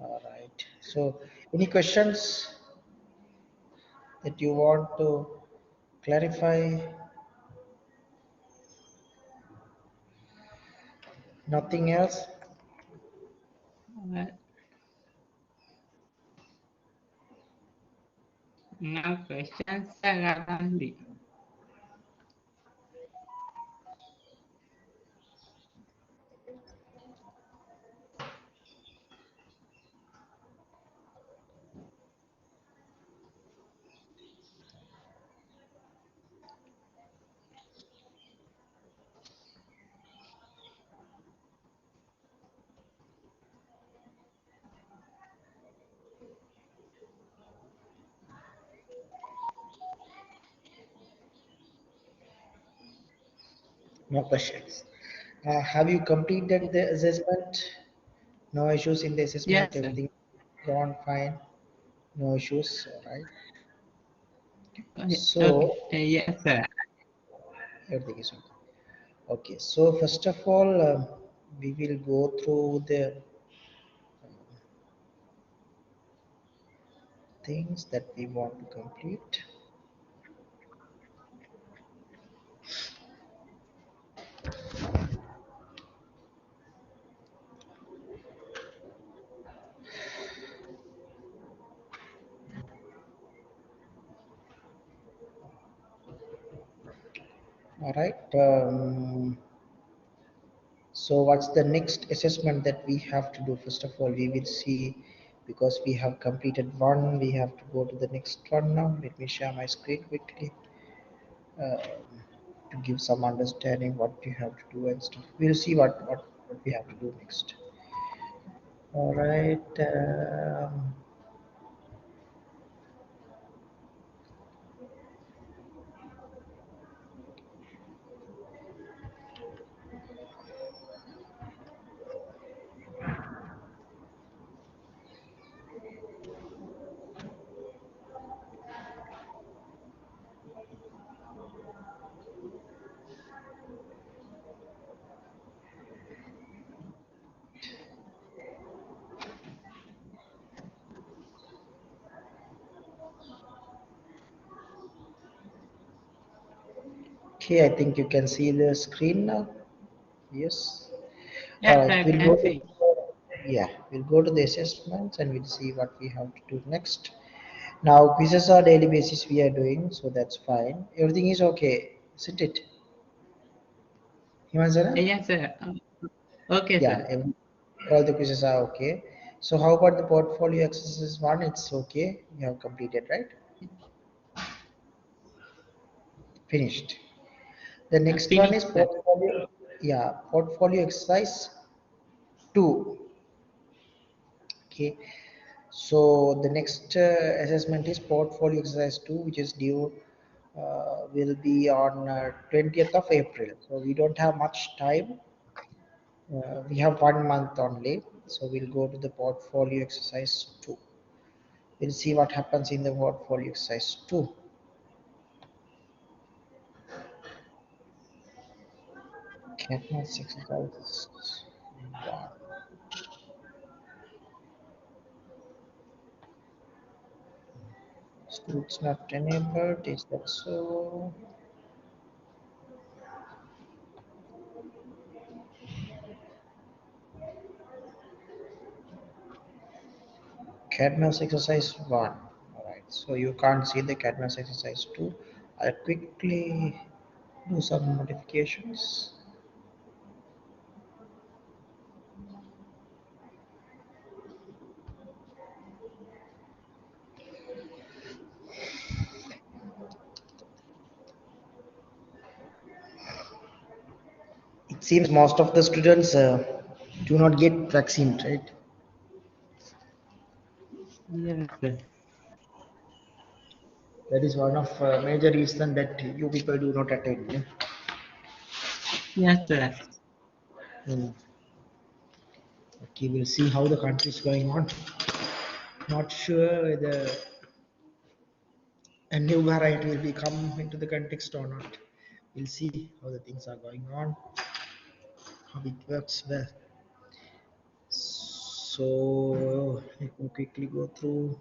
All right. So, any questions that you want to clarify? Nothing else? Uh, no questions currently. No questions. Have you completed the assessment? No issues in the assessment. Yes, sir. Everything gone fine. No issues. All right. Okay. So Yes, sir. everything is okay. Okay. So first of all, we will go through the things that we want to complete. All right. So what's the next assessment that we have to do? First of all, we will see because we have completed one, we have to go to the next one now. Let me share my screen quickly uh, to give some understanding what we have to do and stuff. We'll see what we have to do next. All right. Okay, I think you can see the screen now. Yes. All Yes, right. I We'll go can to see. yeah. We'll go to the assessments and we'll see what we have to do next. Now quizzes are daily basis we are doing, so that's fine. Everything is okay, isn't it? Himansana? Yes, sir. Okay, Yeah, sir. all the quizzes are okay. So how about the portfolio exercise one? It's okay. You have completed, right? Finished. The next one is Finished, sir. portfolio. Yeah, portfolio exercise two. Okay. So the next assessment is portfolio exercise two, which is due will be on 20th of April. So we don't have much time. We have 1 month only, so we'll go to the portfolio exercise 2. We'll see what happens in the portfolio exercise 2. Cadmus exercise 1. Students not enabled, is that so? Cadmus exercise 1. Alright, so you can't see the Cadmus exercise 2. I'll quickly do some modifications. It seems most of the students do not get vaccine, right? Yes, sir. That is one of major reason that you people do not attend. Yeah? Yes, sir. Hmm. Okay, we'll see how the country is going on. Not sure whether a new variety will be come into the context or not. We'll see how the things are going on, how it works well. So let me quickly go through.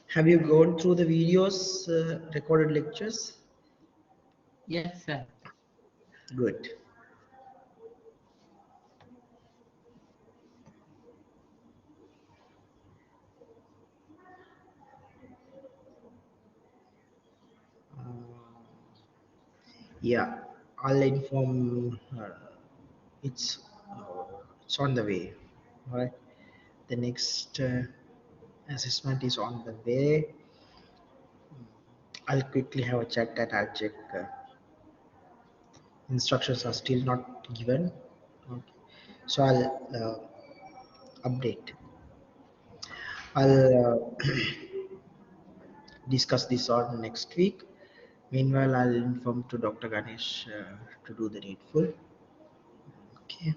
Have you gone through the videos, recorded lectures? Yes, sir. Good. Yeah, I'll inform. It's it's on the way. All right. The next assessment is on the way. I'll quickly have a chat and I'll check. Instructions are still not given. Okay. So I'll update. I'll discuss this on next week. Meanwhile, I'll inform to Dr. Ganesh to do the needful. Okay.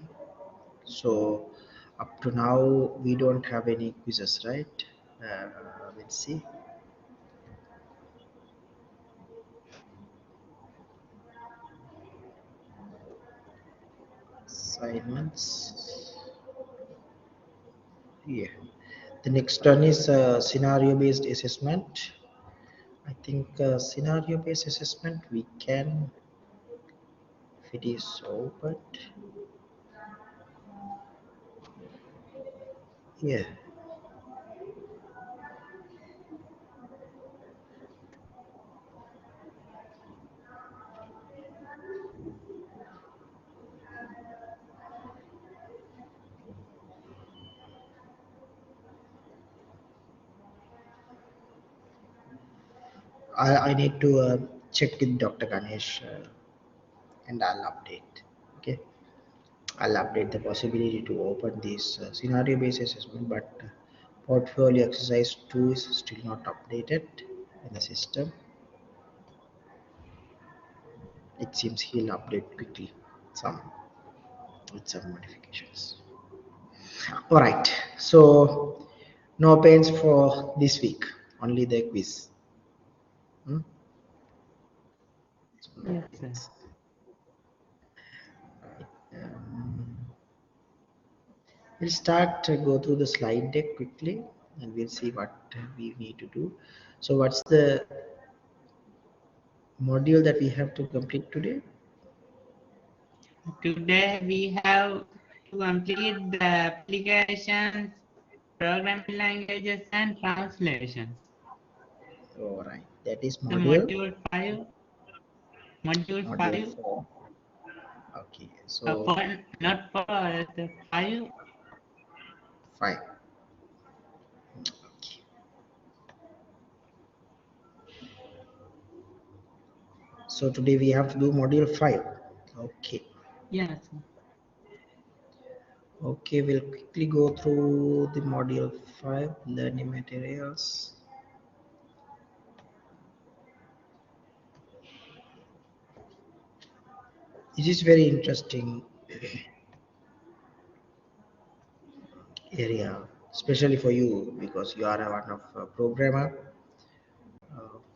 So up to now, we don't have any quizzes, right? Uh, let's see. Assignments. Yeah. The next one is scenario-based assessment. I think scenario-based assessment we can, if it is so, but yeah, I need to check with Dr. Ganesh and I'll update. Okay, I'll update the possibility to open this scenario-based assessment, but portfolio exercise 2 is still not updated in the system. It seems he'll update quickly, some with some modifications. All right, so no pains for this week, only the quiz. Hmm? So no Yes, sir. pains. Um, we'll start go through the slide deck quickly, and we'll see what we need to do. So, what's the module that we have to complete today? Today we have to complete the applications, programming languages, and translations. All right, that is The module module module 5, 4. Okay, so for, not for the 5. 5. Okay. So today we have to do module 5. Okay. Yes, sir. Okay, we'll quickly go through the module 5, learning materials. It is very interesting area, especially for you because you are one of a programmer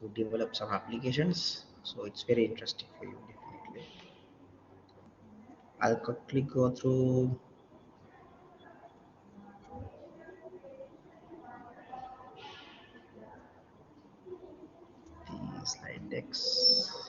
who develop some applications. So it's very interesting for you, definitely. I'll quickly go through the slide decks.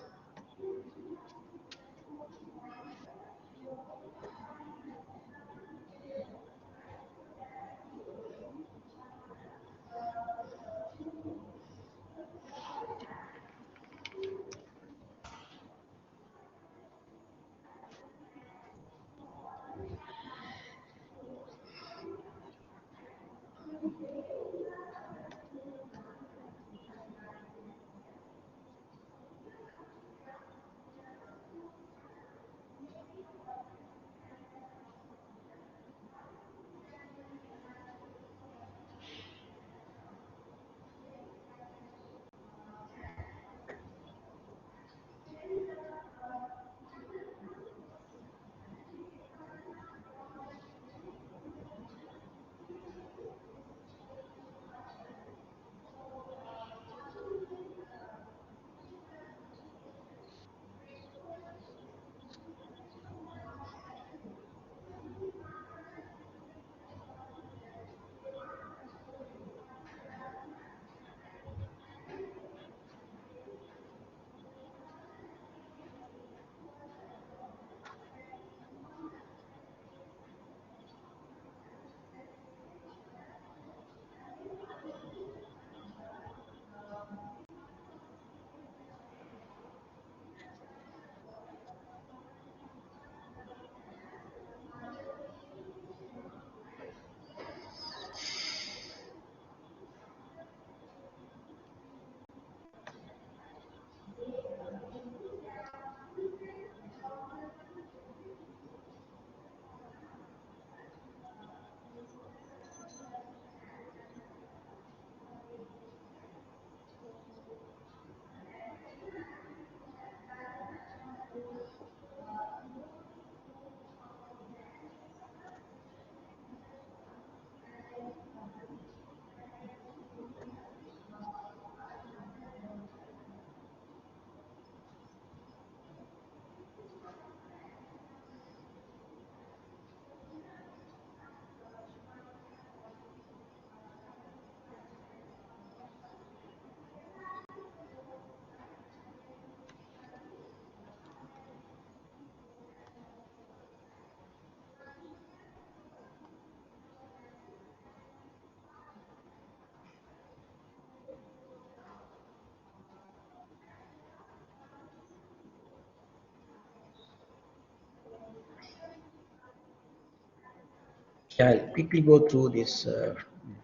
Yeah, I'll quickly go through this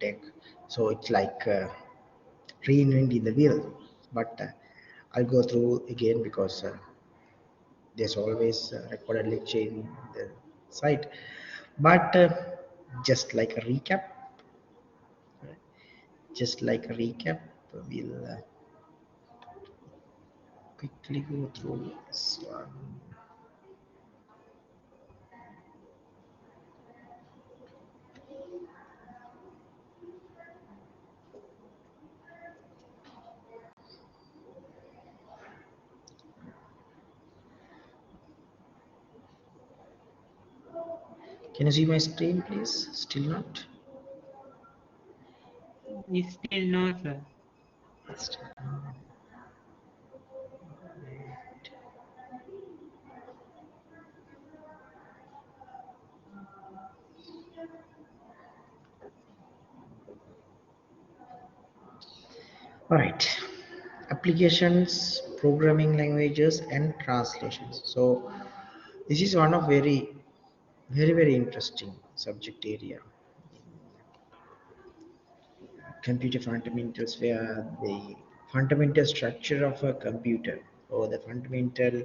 deck. So it's like reinventing the wheel, but I'll go through again because there's always recorded lecture in the site. But just like a recap, we'll quickly go through this one. Can you see my screen, please? Still not? It's still no, sir. Still all right. Applications, programming languages, and translations. So this is one of very interesting subject area. Computer fundamentals, where the fundamental structure of a computer or the fundamental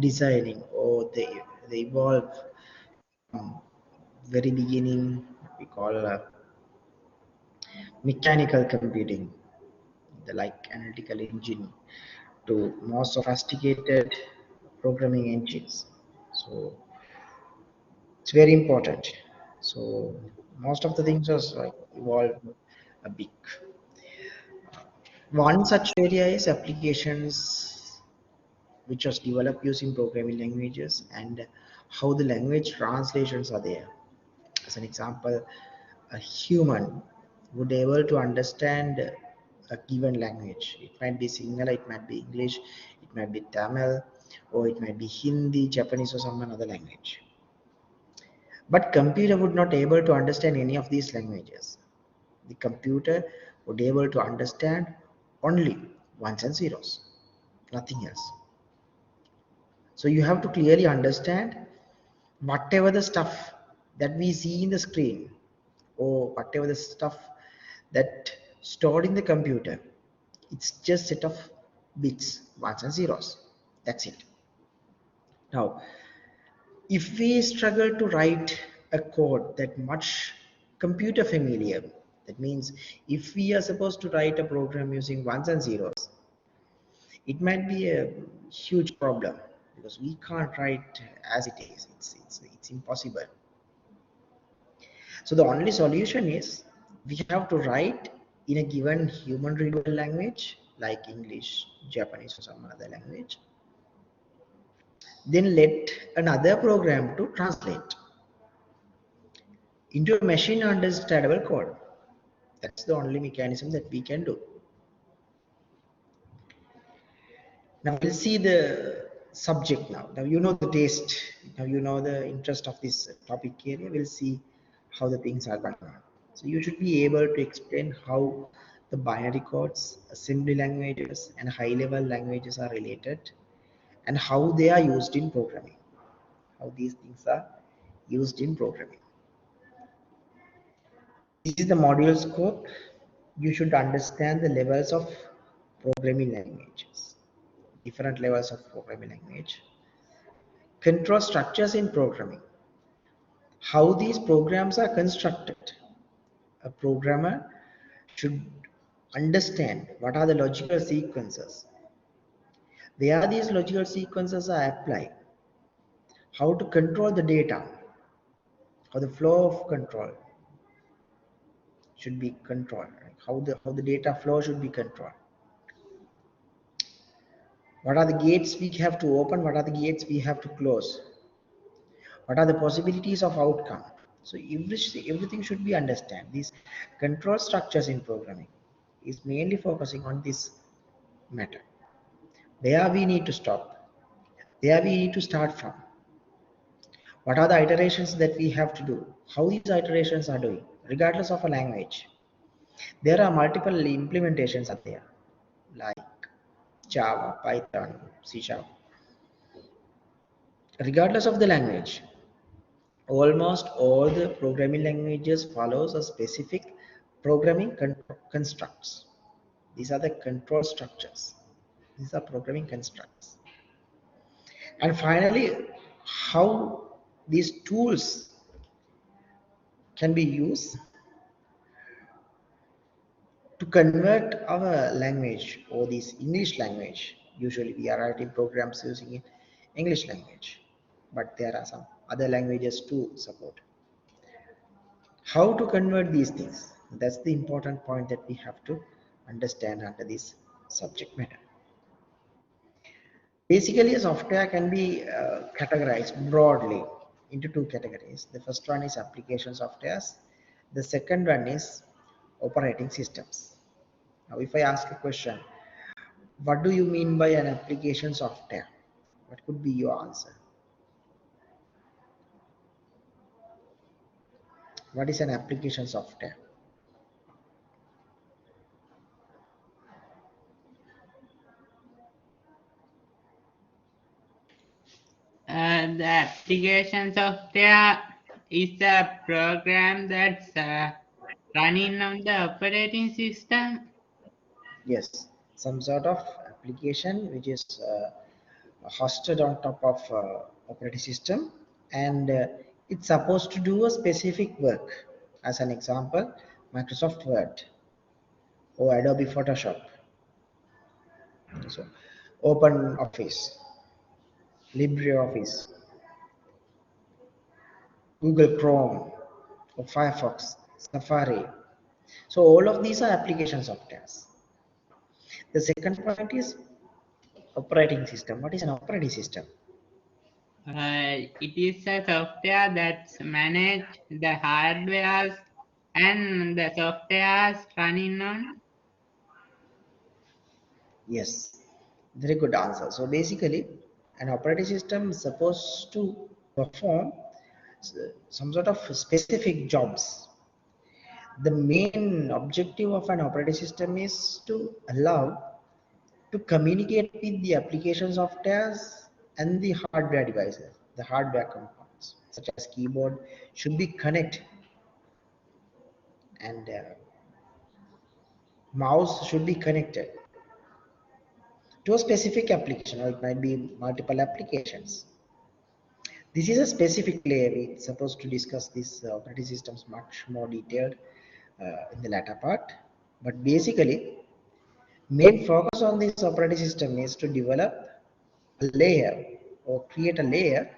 designing or the evolve from very beginning we call mechanical computing, the like analytical engine, to more sophisticated programming engines. So it's very important. So most of the things are like evolve a big. One such area is applications which was developed using programming languages and how the language translations are there. As an example, a human would be able to understand a given language. It might be Sinhala, it might be English, it might be Tamil, or it might be Hindi, Japanese, or some another language. But computer would not able to understand any of these languages. The computer would be able to understand only ones and zeros, nothing else. So you have to clearly understand whatever the stuff that we see in the screen or whatever the stuff that stored in the computer, it's just set of bits, ones and zeros. That's it. Now, if we struggle to write a code that much computer familiar, that means if we are supposed to write a program using ones and zeros, it might be a huge problem because we can't write as it is. It's impossible. So the only solution is we have to write in a given human readable language like English, Japanese, or some other language. Then let another program to translate into a machine understandable code. That's the only mechanism that we can do. Now we'll see the subject now. Now you know the taste. Now you know the interest of this topic area. We'll see how the things are going on. So you should be able to explain how the binary codes, assembly languages, and high-level languages are related, and how they are used in programming. How these things are used in programming. This is the module scope. You should understand the levels of programming languages, different levels of programming language, control structures in programming, how these programs are constructed. A programmer should understand what are the logical sequences, where these logical sequences are applied, how to control the data, how the flow of control should be controlled, right? How the data flow should be controlled. What are the gates we have to open? What are the gates we have to close? What are the possibilities of outcome? So everything should be understand. These control structures in programming is mainly focusing on this matter. Where we need to stop, where we need to start from. What are the iterations that we have to do? How these iterations are doing, regardless of a language. There are multiple implementations out there, like Java, Python, C Sharp. Regardless of the language, Almost all the programming languages follows a specific programming constructs. These are the control structures. These are programming constructs. And finally, how these tools can be used to convert our language or this English language. Usually we are writing programs using English language, but there are some other languages to support. How to convert these things? That's the important point that we have to understand under this subject matter. Basically, a software can be categorized broadly into two categories. The first one is application softwares. The second one is operating systems. Now, if I ask a question, what do you mean by an application software? What could be your answer? What is an application software? The application software is a program that's running on the operating system. Yes, some sort of application which is hosted on top of operating system, and it's supposed to do a specific work. As an example, Microsoft Word or Adobe Photoshop. So, Open Office, LibreOffice, Google Chrome, or Firefox, Safari. So all of these are application softwares. The second point is operating system. What is an operating system? It is a software that's manage the hardwares and the softwares running on. Yes, very good answer. So basically, an operating system is supposed to perform some sort of specific jobs. The main objective of an operating system is to allow to communicate with the application softwares and the hardware devices, the hardware components, such as keyboard should be connected, and mouse should be connected to a specific application, or it might be multiple applications. This is a specific layer. We're supposed to discuss these operating systems much more detailed in the latter part. But basically, main focus on this operating system is to develop a layer or create a layer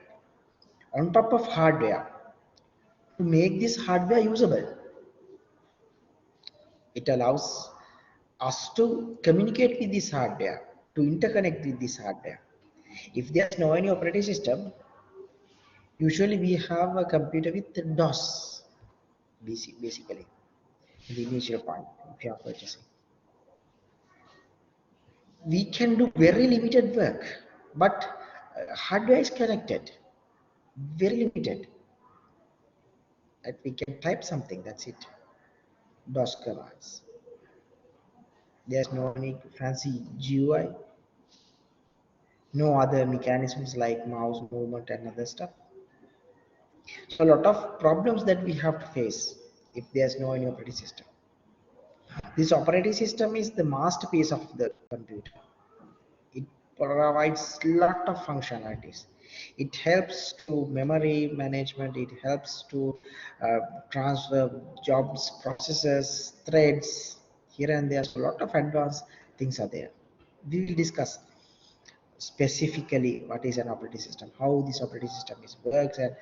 on top of hardware to make this hardware usable. It allows us to communicate with this hardware, to interconnect with this hardware. If there's no any operating system, usually we have a computer with DOS, basically, the initial point, if you are purchasing. We can do very limited work, but hardware is connected, very limited. That we can type something, that's it. DOS commands. There's no any fancy GUI, no other mechanisms like mouse movement and other stuff. So a lot of problems that we have to face if there's no any operating system. This operating system is the masterpiece of the computer. It provides lot of functionalities. It helps to memory management. It helps to uh, transfer jobs, processes, threads here and there. So a lot of advanced things are there. We will discuss specifically what is an operating system, how this operating system is works, and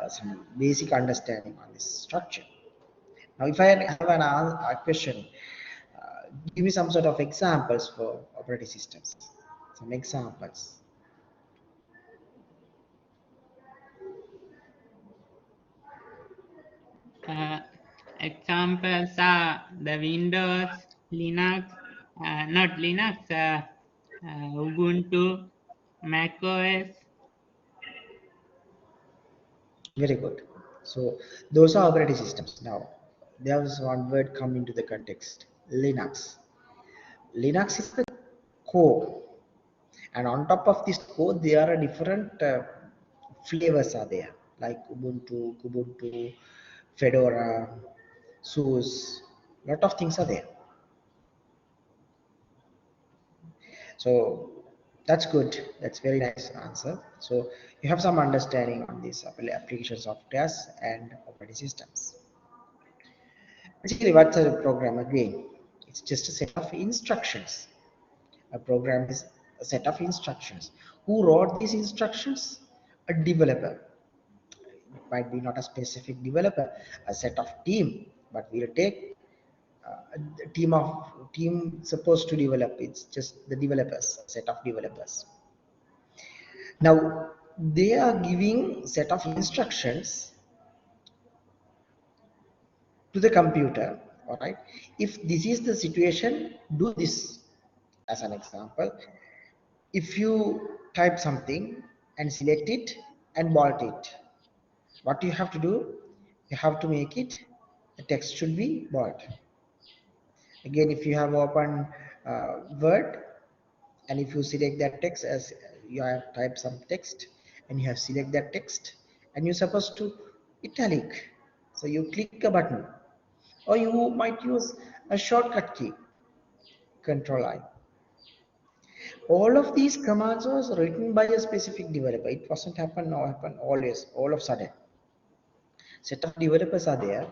some basic understanding on this structure. Now, if I have a question, give me some sort of examples for operating systems. Some examples. Uh, Examples are the Windows, Linux, not Linux, Ubuntu, macOS. Very good. So those are operating systems. Now, there was one word come into the context. Linux. Linux is the core, and on top of this core, there are different flavors are there. like Ubuntu, Fedora, SUSE. Lot of things are there. So that's good. That's very nice answer. So you have some understanding on these application softwares and operating systems. Basically, what's a program again? It's just a set of instructions. A program is a set of instructions. Who wrote these instructions? A developer. It might be not a specific developer, a set of team, but we'll take a team supposed to develop. It's just the developers, a set of developers. Now they are giving set of instructions to the computer. All right. If this is the situation, do this. As an example, if you type something and select it and bold it, what you have to do? You have to make it. The text should be bold. Again, if you have open Word, and if you select that text as you have typed some text and you have select that text and you're supposed to italic, so you click a button, or you might use a shortcut key, Control I. All of these commands was written by a specific developer. It wasn't happen always all of a sudden. Set of developers are there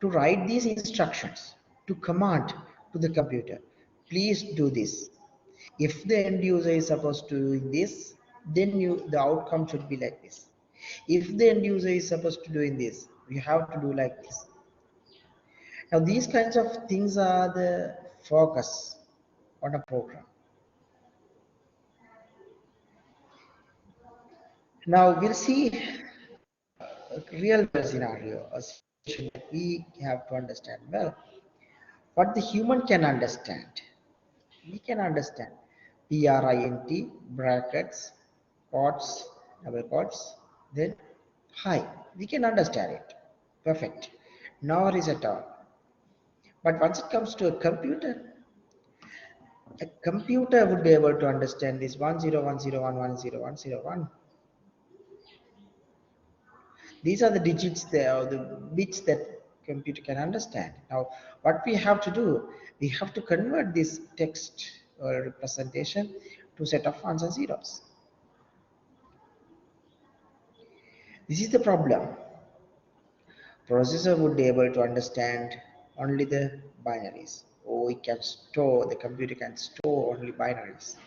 to write these instructions, to command to the computer, please do this. If the end user is supposed to do this, then the outcome should be like this. If the end user is supposed to doing this, you have to do like this. Now these kinds of things are the focus on a program. Now we'll see a real world scenario, a situation that we have to understand well. What the human can understand. We can understand print, brackets, quotes, double quotes, then hi. We can understand it. Perfect. No worries at all. But once it comes to a computer would be able to understand this 1010110101. These are the digits there, or the bits that computer can understand. Now, what we have to do, we have to convert this text or representation to set of ones and zeros. This is the problem. Processor would be able to understand only the binaries. Or it can store, the computer can store only binaries.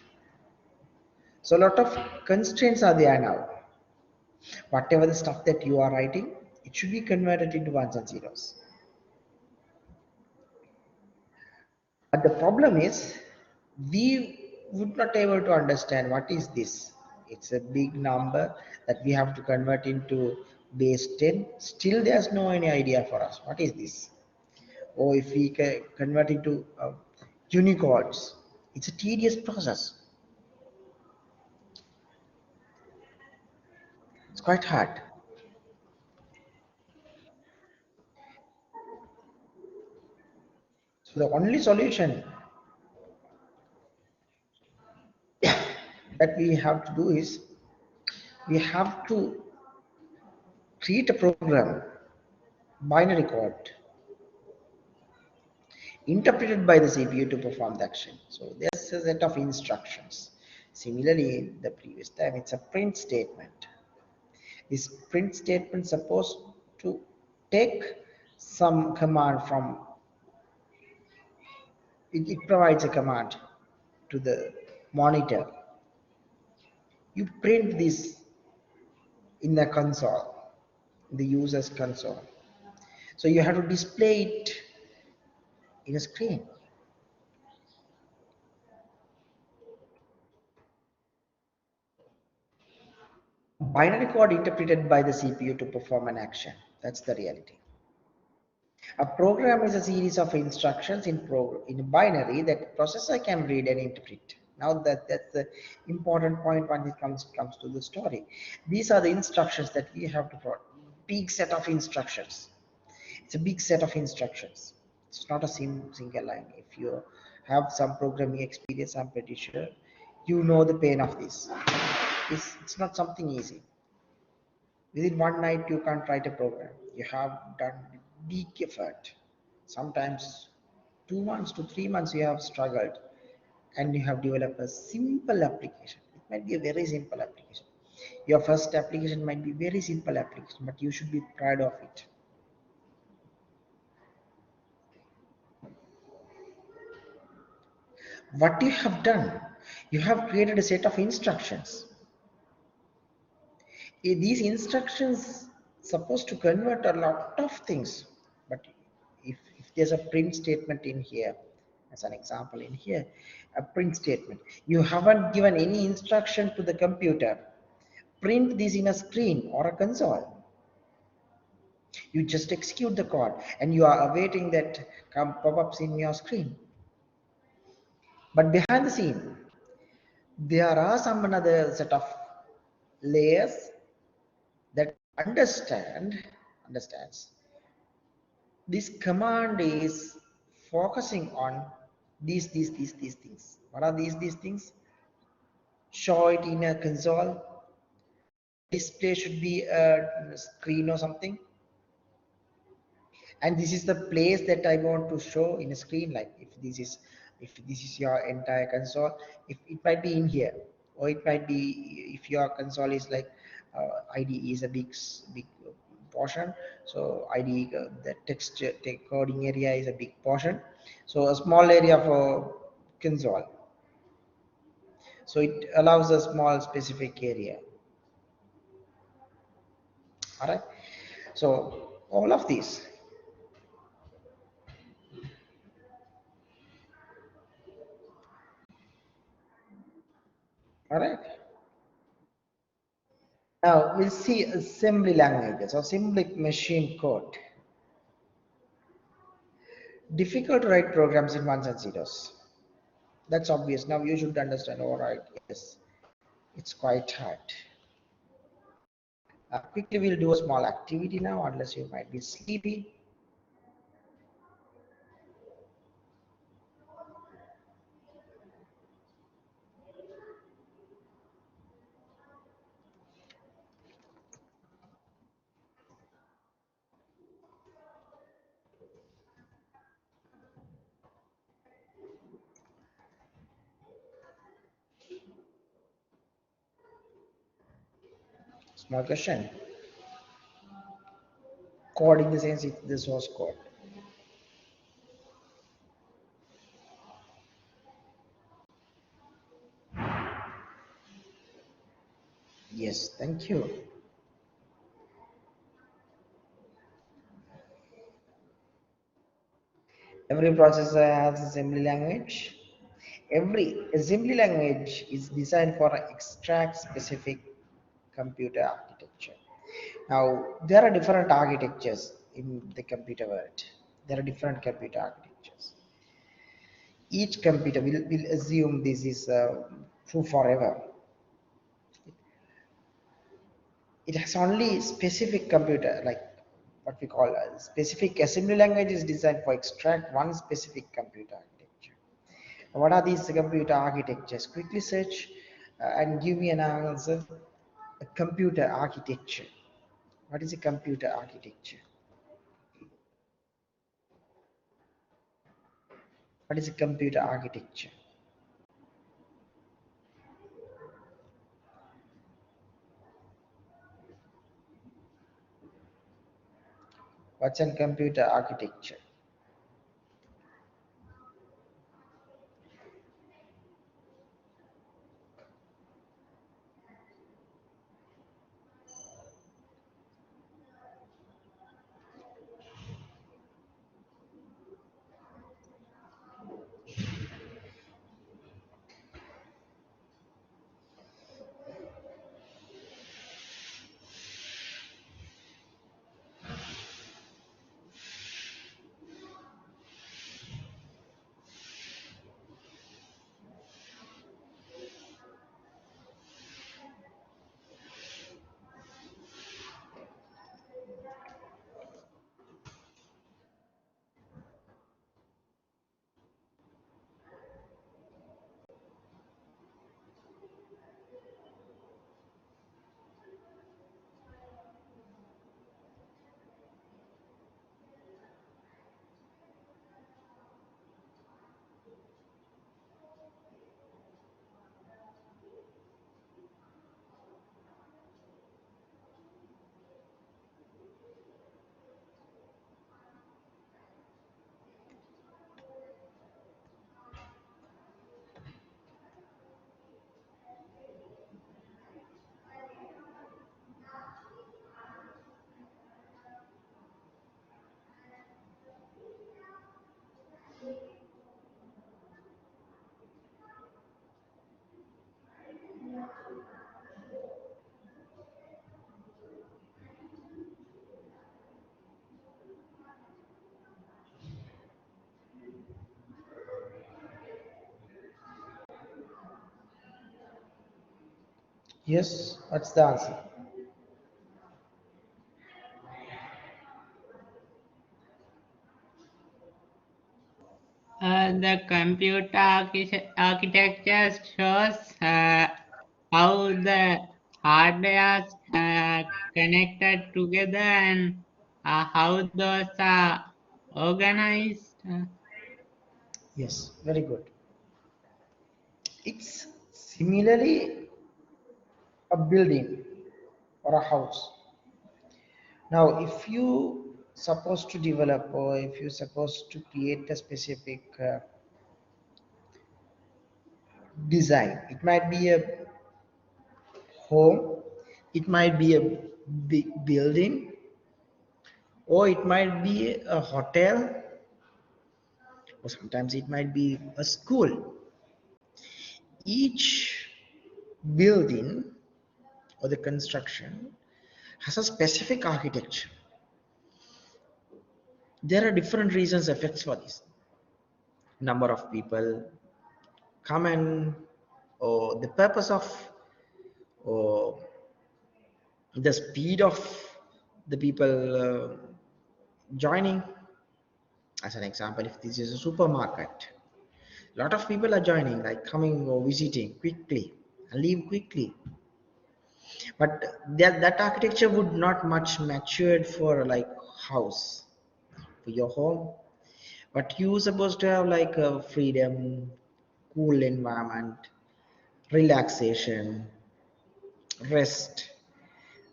So a lot of constraints are there now. Whatever the stuff that you are writing, it should be converted into ones and zeros. But the problem is, we would not able to understand what is this. It's a big number that we have to convert into base 10. Still, there's no any idea for us. What is this? Or if we convert into Unicodes, it's a tedious process. It's quite hard. So the only solution that we have to do is we have to create a program, binary code, interpreted by the CPU to perform the action. So there's a set of instructions. Similarly, in the previous time, it's a print statement. This print statement is supposed to take some command from it provides a command to the monitor. You print this in the console, in the user's console. So you have to display it in a screen. Binary code interpreted by the CPU to perform an action. That's the reality. A program is a series of instructions in binary that processor can read and interpret. Now that's the important point when it comes to the story. These are the instructions that we have to put. Big set of instructions. It's a big set of instructions. It's not a single line. If you have some programming experience, I'm pretty sure you know the pain of this. It's not something easy. Within one night, you can't write a program. You have done big effort. Sometimes 2 months to 3 months you have struggled and you have developed a simple application. It might be a very simple application. Your first application might be very simple application, but you should be proud of it. What you have done, you have created a set of instructions. These instructions supposed to convert a lot of things, but if there's a print statement in here, as an example in here, a print statement, you haven't given any instruction to the computer, print this in a screen or a console. You just execute the code and you are awaiting that pop-ups in your screen. But behind the scene, there are some another set of layers that understands this command is focusing on these things. What are these things? Show it in a console. Display should be a screen or something. And this is the place that I want to show in a screen. Like if this is your entire console, if it might be in here, or it might be if your console is like IDE is a big portion. So IDE the text coding area is a big portion. So a small area for console. So it allows a small specific area. All right. So all of these. All right. Now we'll see assembly languages or simply machine code. Difficult to write programs in ones and zeros. That's obvious. Now you should understand. All right, yes, it's quite hard. Quickly, we'll do a small activity now, unless you might be sleepy. Small question. Code in the sense it's the source code. Yes, thank you. Every processor has assembly language. Every assembly language is designed for extract specific computer architecture. Now, there are different architectures in the computer world. There are different computer architectures. Each computer will assume this is true forever. It has only specific computer, like what we call a specific assembly language is designed for extract one specific computer architecture. What are these computer architectures? Quickly search and give me an answer. A computer architecture. What is a computer architecture? What is a computer architecture? What's a computer architecture? Yes, that's the answer. The computer architecture shows how the hardware is connected together and how those are organized. Yes, very good. It's similarly a building or a house. Now, if you supposed to develop or if you supposed to create a specific design, it might be a home, it might be a big building, or it might be a hotel, or sometimes it might be a school. Each building or the construction has a specific architecture. There are different reasons effects for this. Number of people come and or the purpose of or the speed of the people joining. As an example, if this is a supermarket, a lot of people are joining, like coming or visiting quickly and leave quickly. But that architecture would not much matured for like house, for your home. But you supposed to have like a freedom, cool environment, relaxation, rest,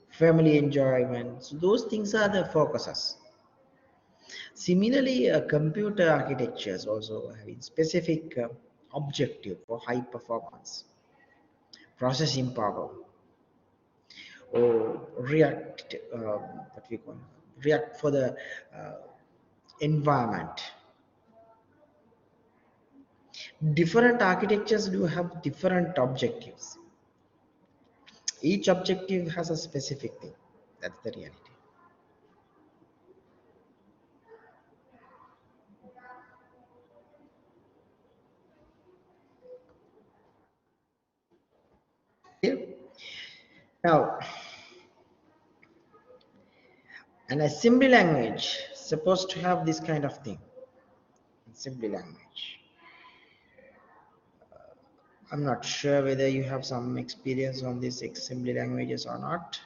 family enjoyment. So those things are the focuses. Similarly, computer architectures also having specific objective for high performance, processing power, or react what we call react for the uh, environment. Different architectures do have different objectives. Each objective has a specific thing. That's the reality. Clear? Now, an assembly language supposed to have this kind of thing. Assembly language. I'm not sure whether you have some experience on these assembly languages or not.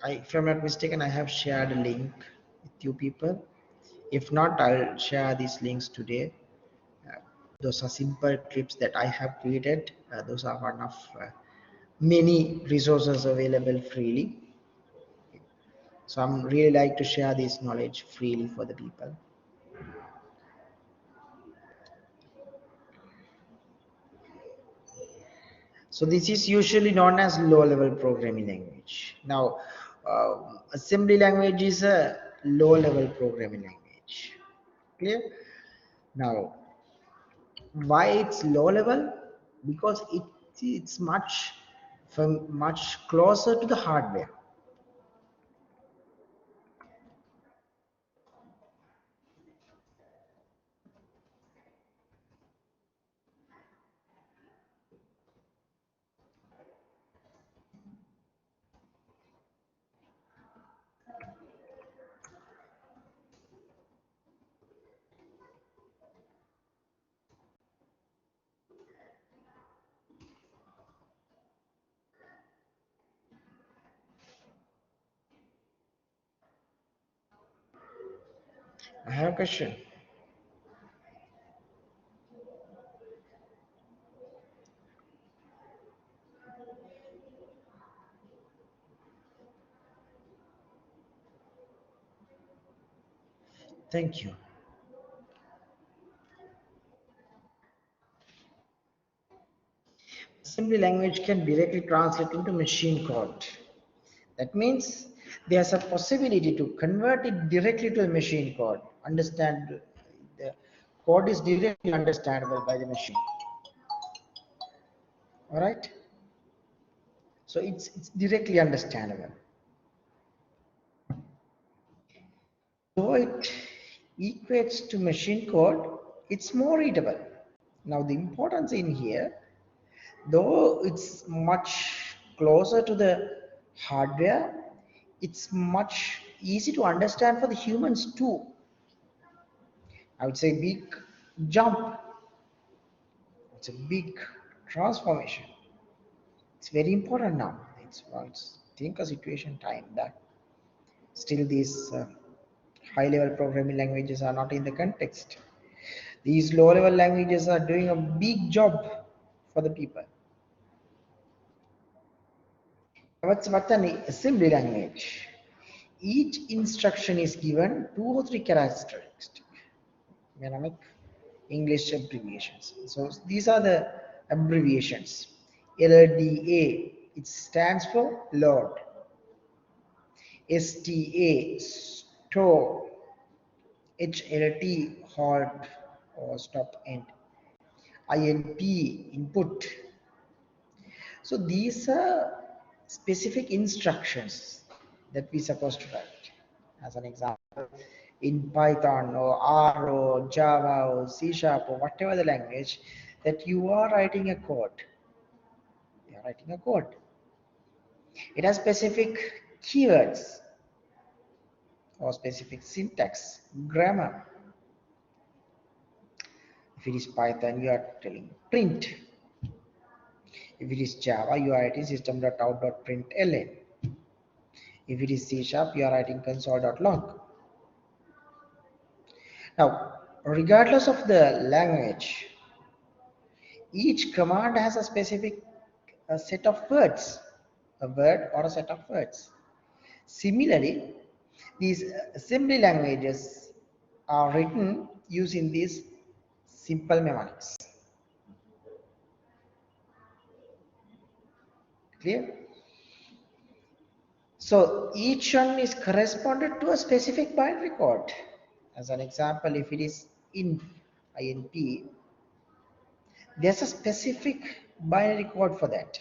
If I'm not mistaken, I have shared a link with you people. If not, I'll share these links today. Uh, those are simple clips that I have created. Those are one of many resources available freely. So I'm really like to share this knowledge freely for the people. So this is usually known as low-level programming language. Now, assembly language is a low-level programming language. Clear? Now, why it's low-level? Because it's much closer to the hardware. I have a question. Thank you. Assembly language can directly translate into machine code. That means there's a possibility to convert it directly to a machine code. Understand the code is directly understandable by the machine. All right. So it's directly understandable. Though it equates to machine code, it's more readable. Now the importance in here, Though it's much closer to the hardware, it's much easy to understand for the humans too. I would say big jump. It's a big transformation. It's very important now. It's think a situation time that still these high level programming languages are not in the context. These low level languages are doing a big job for the people. What's an assembly language? Each instruction is given 2 or 3 characteristics. Dynamic English abbreviations. So these are the abbreviations. LDA, it stands for load. STA, store. HLT, halt or stop end. INP, input. So these are specific instructions that we supposed to write. As an example, in Python or R or Java or C Sharp or whatever the language that you are writing a code. You are writing a code. It has specific keywords or specific syntax, grammar. If it is Python, you are telling print. If it is Java, you are writing system.out.println. If it is C Sharp, you are writing console.log. Now, regardless of the language, each command has a specific set of words, a word or a set of words. Similarly, these assembly languages are written using these simple mnemonics. Clear? So each one is corresponded to a specific binary code. As an example, if it is INP, there's a specific binary code for that.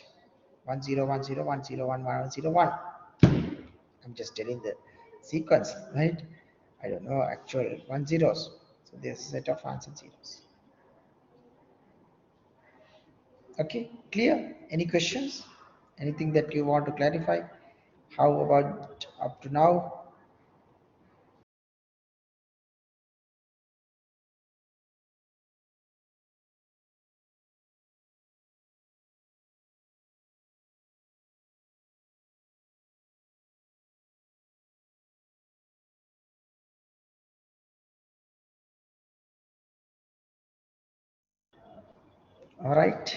1010101101. I'm just telling the sequence, right? I don't know actual 10s. So there's a set of ones and zeros. Okay, clear? Any questions? Anything that you want to clarify? How about up to now? All right.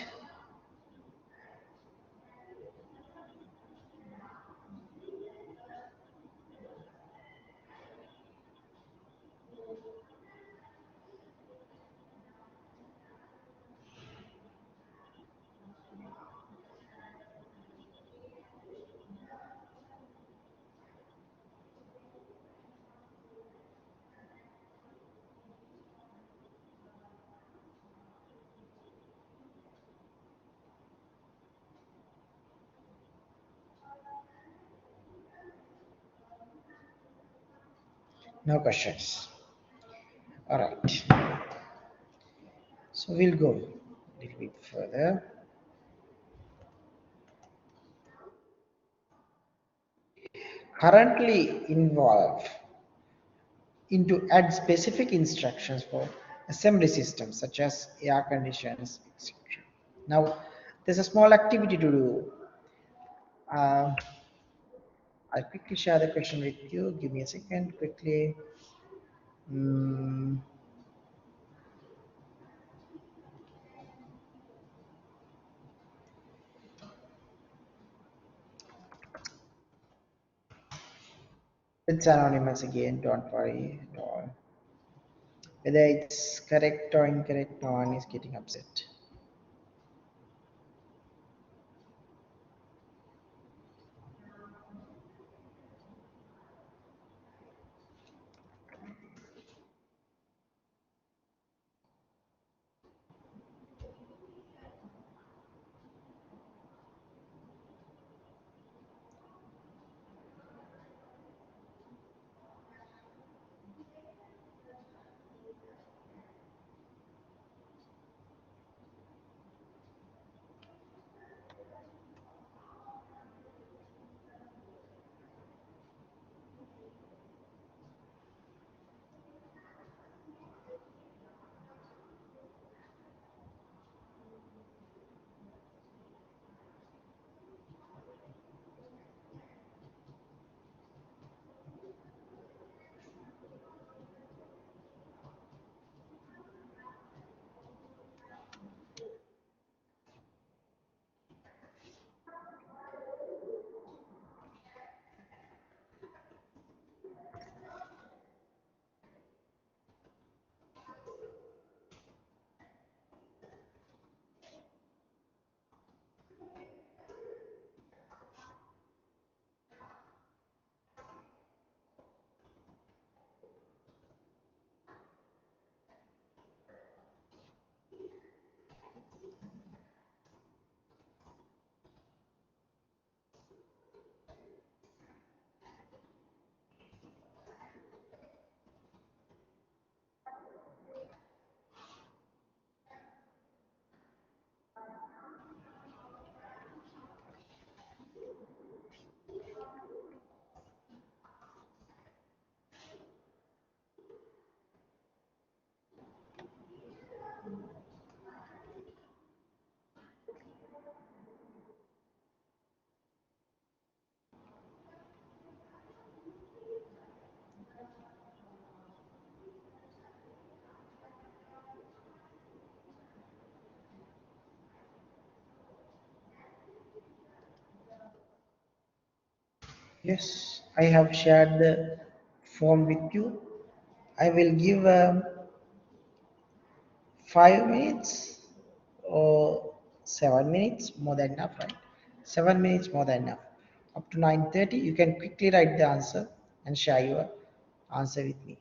No questions. All right. So we'll go a little bit further. Currently involved into add specific instructions for assembly systems such as air conditions, etc. Now, there's a small activity to do. Uh, I'll quickly share the question with you. Give me a second, quickly. Mm, it's anonymous again. Don't worry at all. Whether it's correct or incorrect, no one is getting upset. Yes, I have shared the form with you. I will give 5 minutes or 7 minutes, more than enough, right? 7 minutes more than enough. Up to 9:30, you can quickly write the answer and share your answer with me.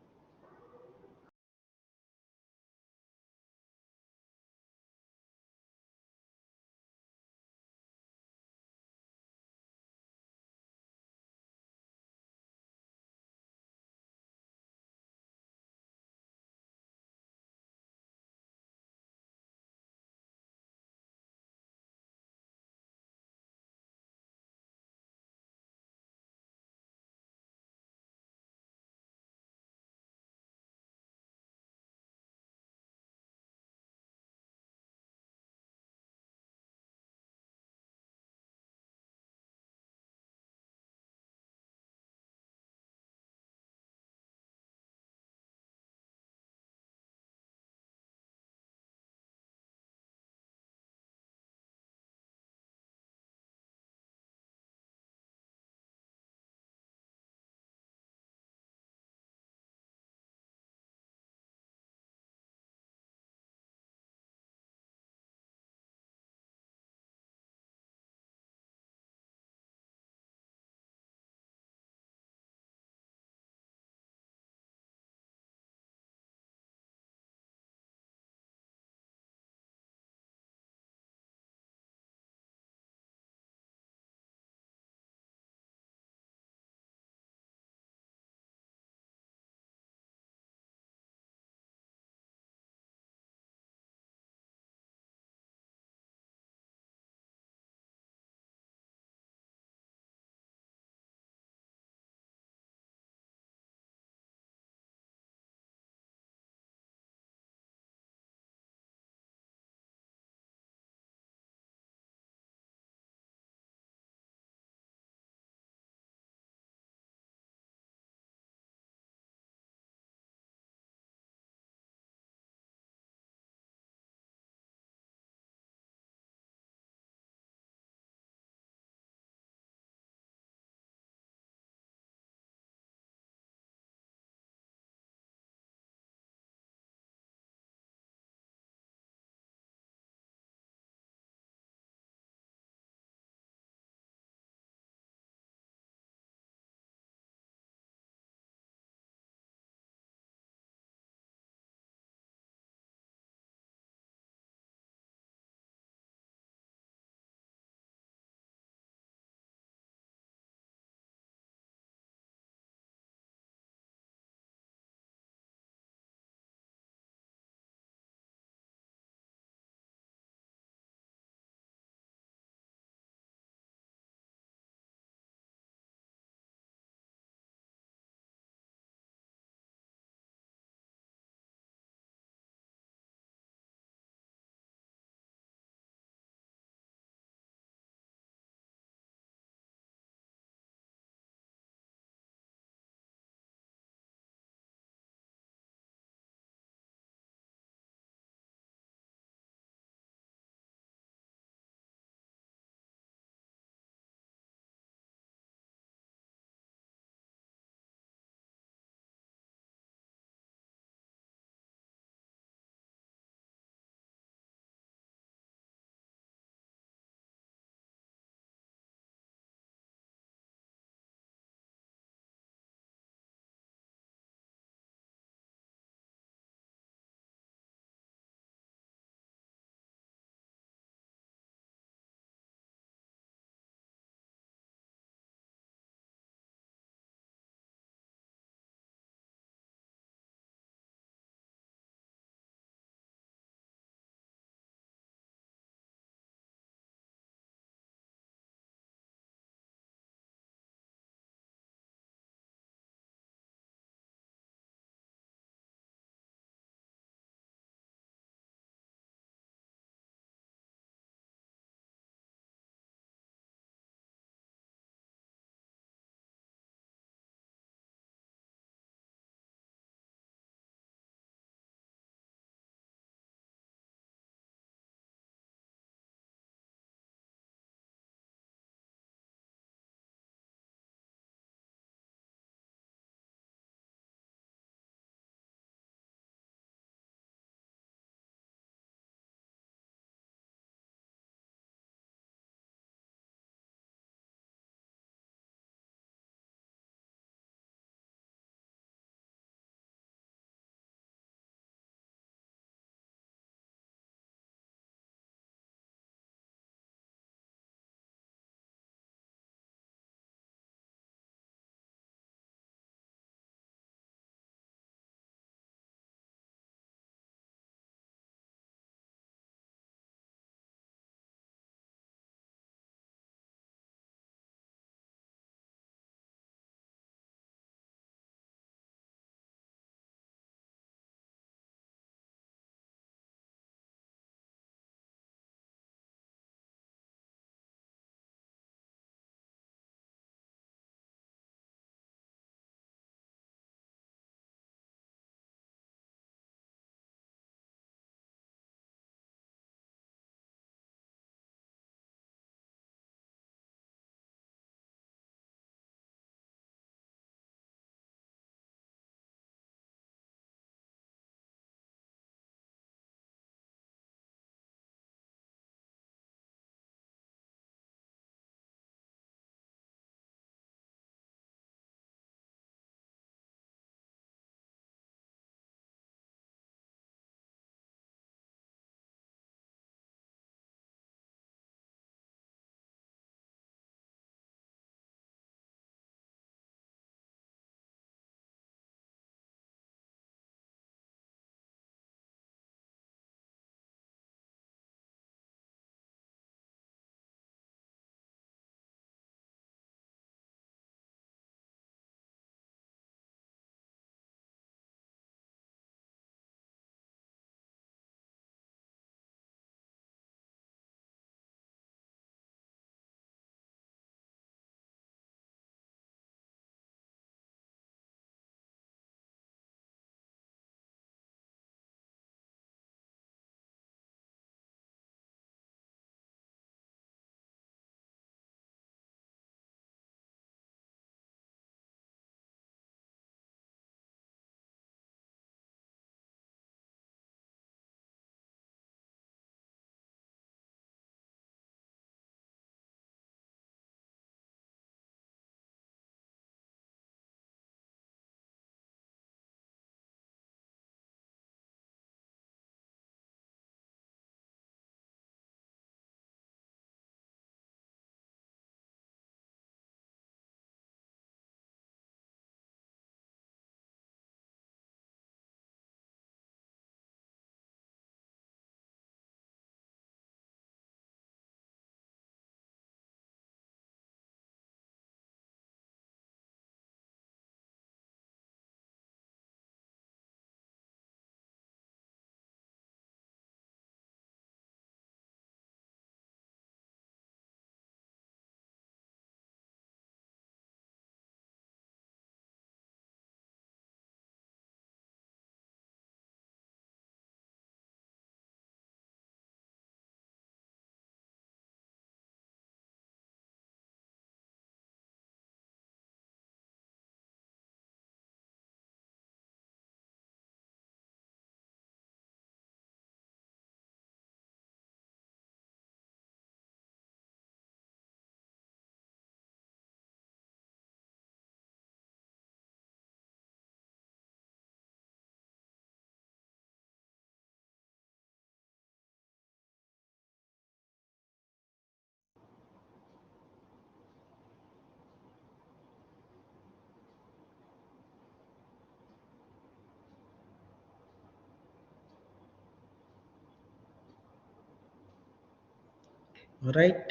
All right.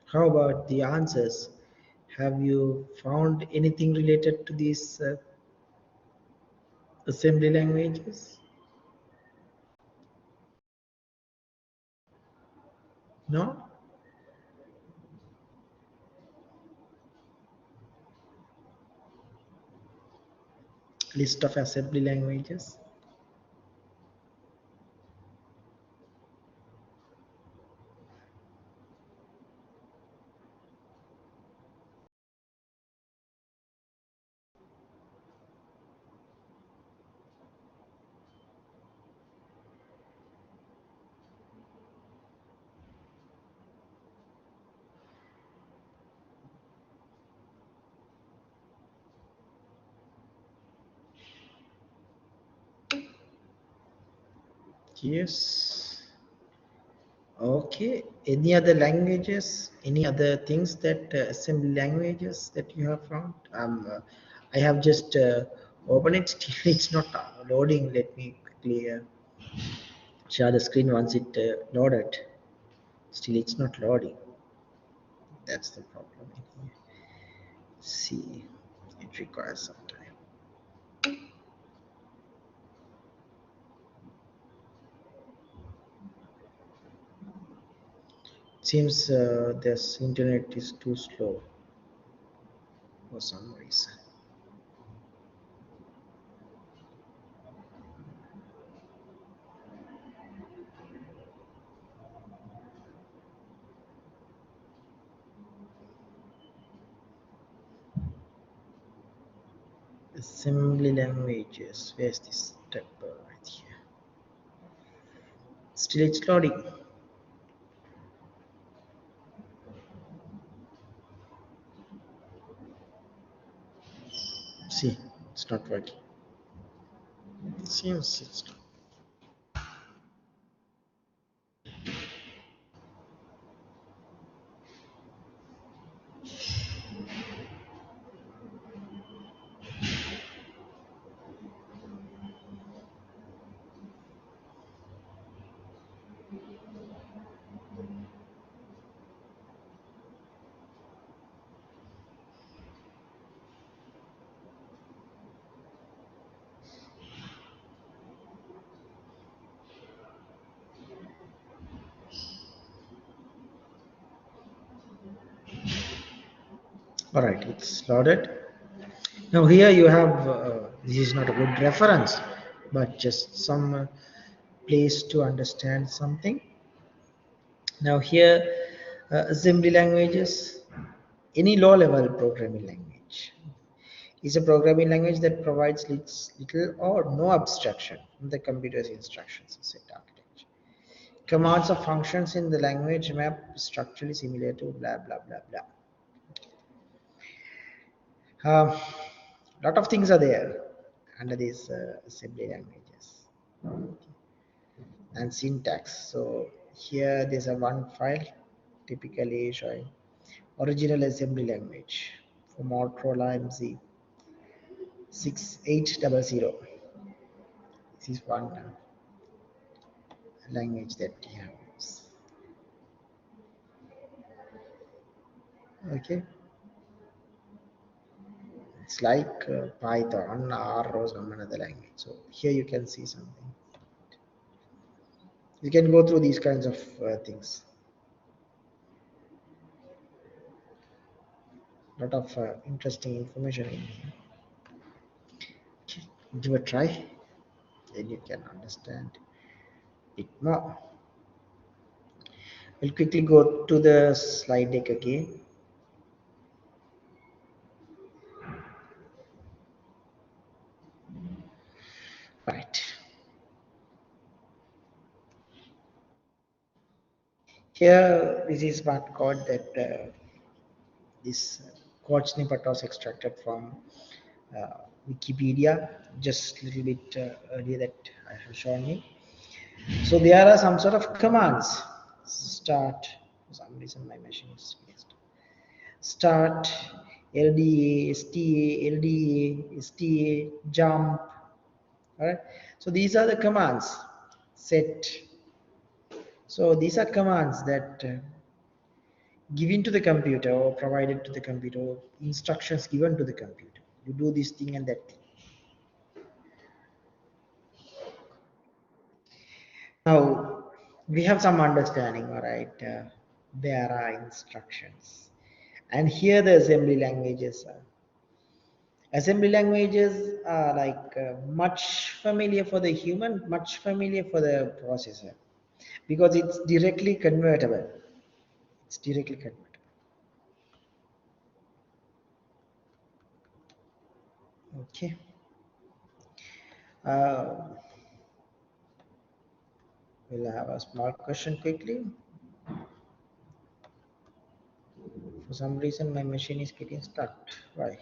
How about the answers? Have you found anything related to these assembly languages? No? List of assembly languages? Yes. Okay. Any other languages? Any other things that assembly languages that you have found? I have just opened it. Still, it's not loading. Let me quickly share the screen once it loaded. Still, it's not loading. That's the problem in here. See, it requires some time. Seems this internet is too slow for some reason. Assembly languages. Where's this step right here? Still, it's loading. See, it's not working. It seems it's not. All right, it's loaded. Now here you have. This is not a good reference, but just some place to understand something. Now here, assembly languages, any low-level programming language is a programming language that provides little or no abstraction from the computer's instructions set architecture. Commands or functions in the language map structurally similar to blah blah blah blah. Lot of things are there under these assembly languages and syntax. So here there's a one file typically showing original assembly language for Motorola MZ 6800. This is one language that we have used. Okay, it's like Python, R, or some another language. So here you can see something. You can go through these kinds of things. Lot of interesting information in here. Okay, give a try, then you can understand it more. We'll quickly go to the slide deck again. Right. Here, this is smart code that this code snippet was extracted from Wikipedia just a little bit earlier that I have shown you. So there are some sort of commands. Start, for some reason my machine is spaced. Start, LDA, STA, LDA, STA, jump. All right. So these are the commands. Set, So these are commands that given to the computer or provided to the computer, or instructions given to the computer. You do this thing and that thing. Now we have some understanding, all right? There are instructions, and here the assembly languages are. Assembly languages are like much familiar for the human, much familiar for the processor because it's directly convertible. It's directly convertible. Okay. Uh, we'll have a small question quickly. For some reason, my machine is getting stuck. Why?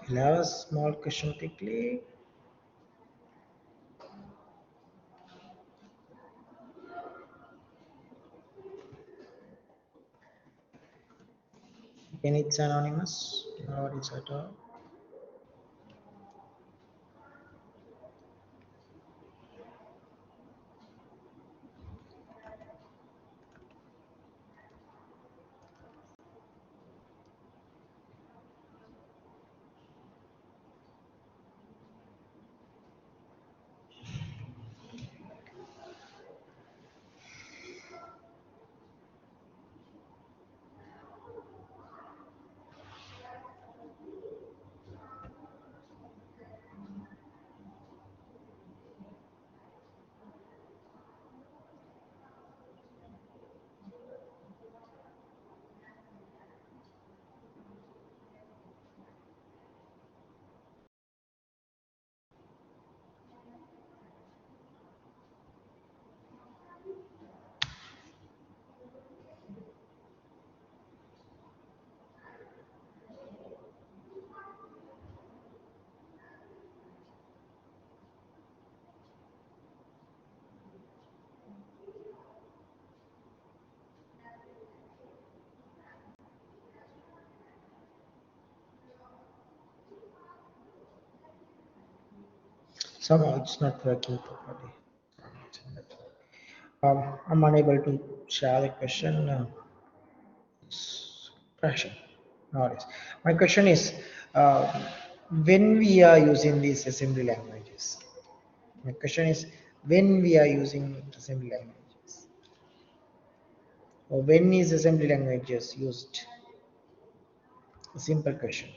We'll have a small question quickly. Again, it's anonymous. No worries at all. Somehow it's not working properly. I'm unable to share the question. It's crashing. No worries. My question is, uh, when we are using these assembly languages, my question is, when we are using assembly languages, or when is assembly languages used? A simple question.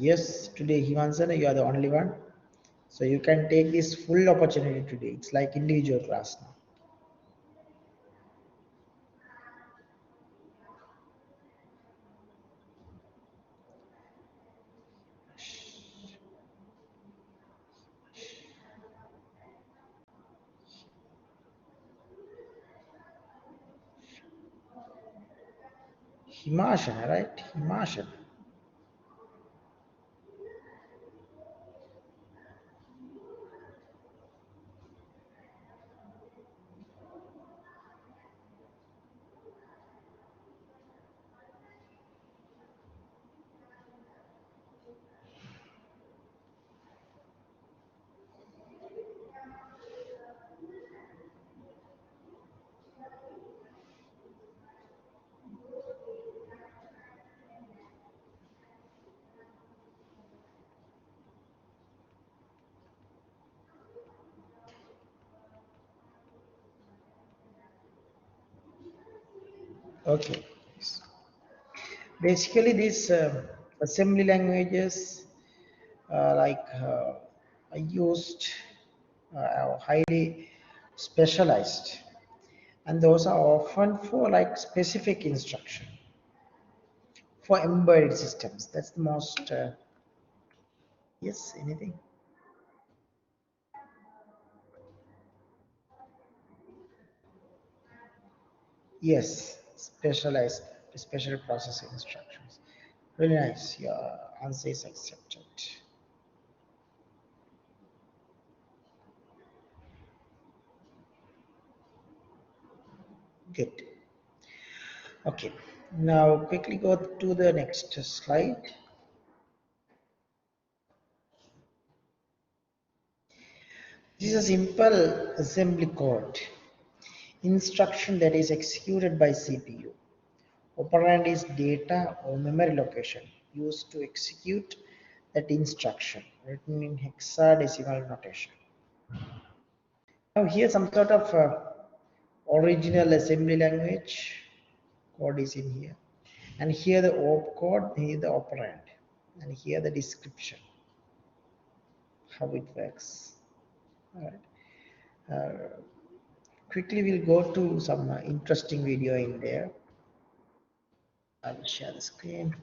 Yes, today Himansana, you are the only one. So you can take this full opportunity today. It's like individual class now. Himashana, right? Himashana. Okay. Basically, these assembly languages are used, are highly specialized, and those are often for like specific instruction for embedded systems. That's the most. Yes, anything? Yes, specialized, special processing instructions. Really nice. Your answer is accepted. Good. Okay. Now quickly go to the next slide. This is a simple assembly code instruction that is executed by CPU. Operand is data or memory location used to execute that instruction, written in hexadecimal notation. Now here some sort of original assembly language code is in here. And here the op code, here the operand. And here the description, how it works. All right. Quickly we'll go to some interesting video in there. I will share the screen.